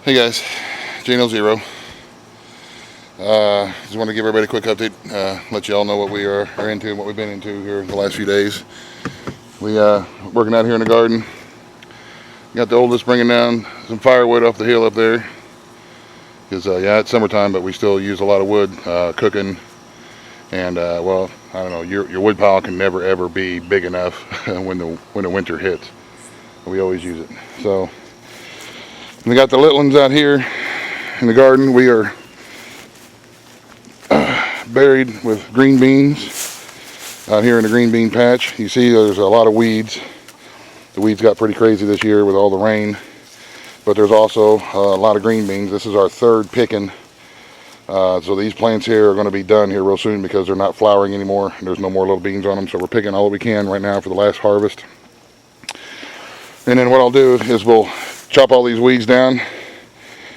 Hey guys, Jano Zero. Just want to give everybody a quick update, let you all know what we are into and what we've been into here the last few days. We working out here in the garden. Got the oldest bringing down some firewood off the hill up there. Because yeah, it's summertime, but we still use a lot of wood cooking. And well, I don't know, your wood pile can never ever be big enough when the winter hits. We always use it. So we got the little ones out here in the garden. We are buried with green beans out here in the green bean patch. You see there's a lot of weeds. The weeds got pretty crazy this year with all the rain, but there's also a lot of green beans. This is our third picking. So these plants here are going to be done here real soon because they're not flowering anymore. There's no more little beans on them, so we're picking all that we can right now for the last harvest. And then what I'll do is we'll chop all these weeds down,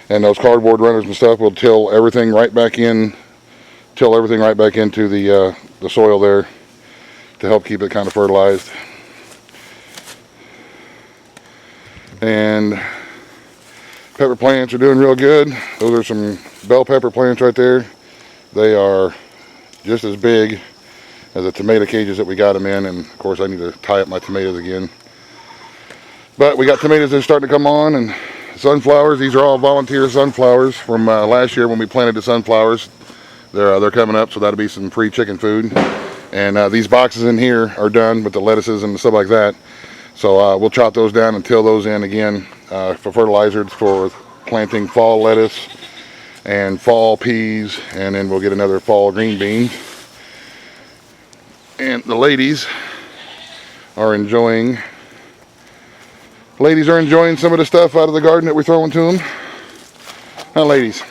and those cardboard runners and stuff will till everything right back into the soil there to help keep it kind of fertilized. And pepper plants are doing real good. Those are some bell pepper plants right there. They are just as big as the tomato cages that we got them in, and of course I need to tie up my tomatoes again. But we got tomatoes that are starting to come on, and sunflowers. These are all volunteer sunflowers from last year when we planted the sunflowers. They're coming up, so that'll be some free chicken food. And these boxes in here are done with the lettuces and stuff like that. So we'll chop those down and till those in again for fertilizers for planting fall lettuce and fall peas, and then we'll get another fall green bean. And the ladies are enjoying some of the stuff out of the garden that we're throwing to them. Now, ladies.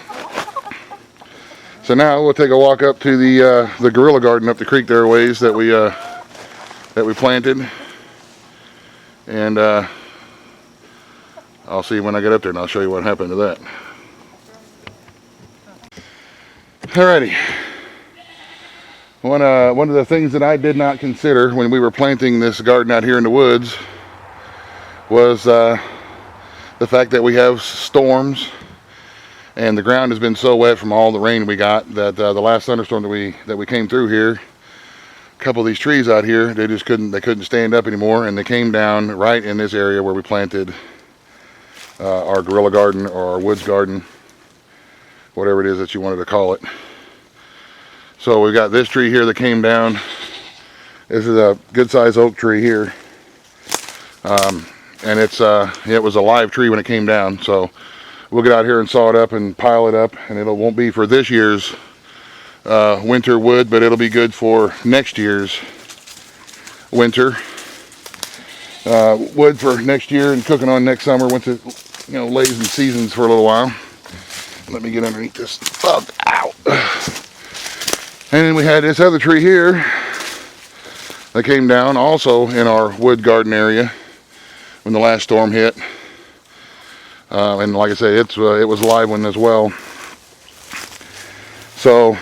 So now we'll take a walk up to the gorilla garden up the creek there a ways that we planted, and I'll see you when I get up there, and I'll show you what happened to that. Alrighty. One of the things that I did not consider when we were planting this garden out here in the woods was the fact that we have storms, and the ground has been so wet from all the rain we got that the last thunderstorm that we came through here, a couple of these trees out here, they couldn't stand up anymore, and they came down right in this area where we planted our gorilla garden or our woods garden, whatever it is that you wanted to call it. So we got this tree here that came down. This is a good sized oak tree here. And it was a live tree when it came down, so we'll get out here and saw it up and pile it up, and it won't be for this year's winter wood, but it'll be good for next year's winter wood for next year and cooking on next summer once it lays and seasons for a little while. Let me get underneath this bug. Ow. And then we had this other tree here that came down also in our wood garden area when the last storm hit, and like I say, it was a live one as well. So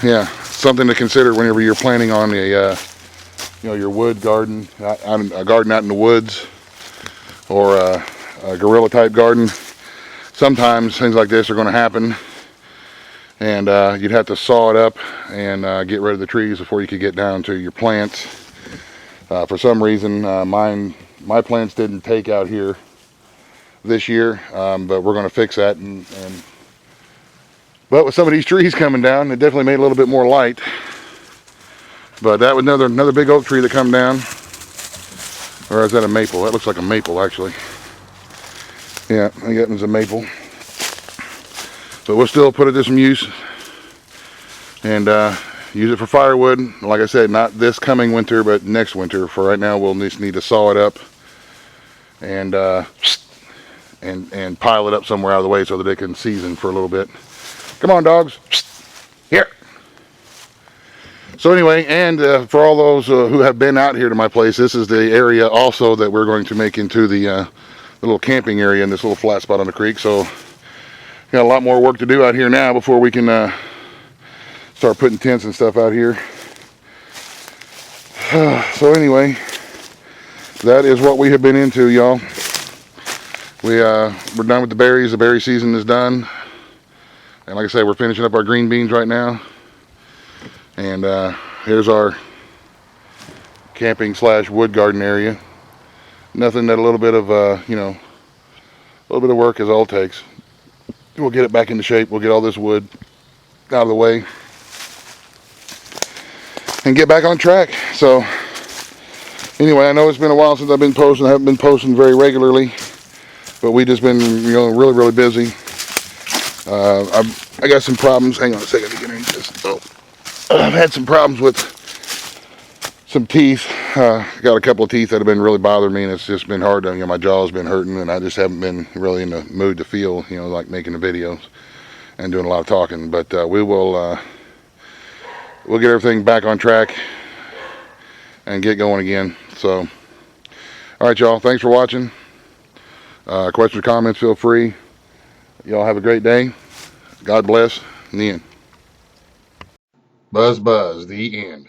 yeah, something to consider whenever you're planning on your wood garden, a garden out in the woods, or a gorilla type garden. Sometimes things like this are going to happen, and you'd have to saw it up and get rid of the trees before you could get down to your plants. For some reason, my plants didn't take out here this year, but we're going to fix that. But with some of these trees coming down, it definitely made a little bit more light. But that was another big oak tree that come down. Or is that a maple? That looks like a maple, actually. Yeah, I think that one's a maple. But we'll still put it to some use and use it for firewood. Like I said, not this coming winter, but next winter. For right now, we'll just need to saw it up and pile it up somewhere out of the way so that it can season for a little bit. Come on, dogs. Here. So anyway, and for all those who have been out here to my place, this is the area also that we're going to make into the little camping area in this little flat spot on the creek. So got a lot more work to do out here now before we can start putting tents and stuff out here. So anyway, that is what we have been into, y'all. We're done with the berries. The berry season is done. And like I said, we're finishing up our green beans right now. And here's our camping / wood garden area. Nothing that a little bit of, you know, a little bit of work is all it takes. We'll get it back into shape. We'll get all this wood out of the way and get back on track. So anyway, I know it's been a while since I've been posting. I haven't been posting very regularly, but we just been, you know, really busy. I got some problems. Hang on a second. I've had some problems with some teeth. Got a couple of teeth that have been really bothering me, and it's just been hard to, you know, my jaw's been hurting, and I just haven't been really in the mood to feel, you know, like making the videos and doing a lot of talking. But we'll get everything back on track and get going again. So, all right, y'all. Thanks for watching. Questions or comments, feel free. Y'all have a great day. God bless. In the end. Buzz, the end.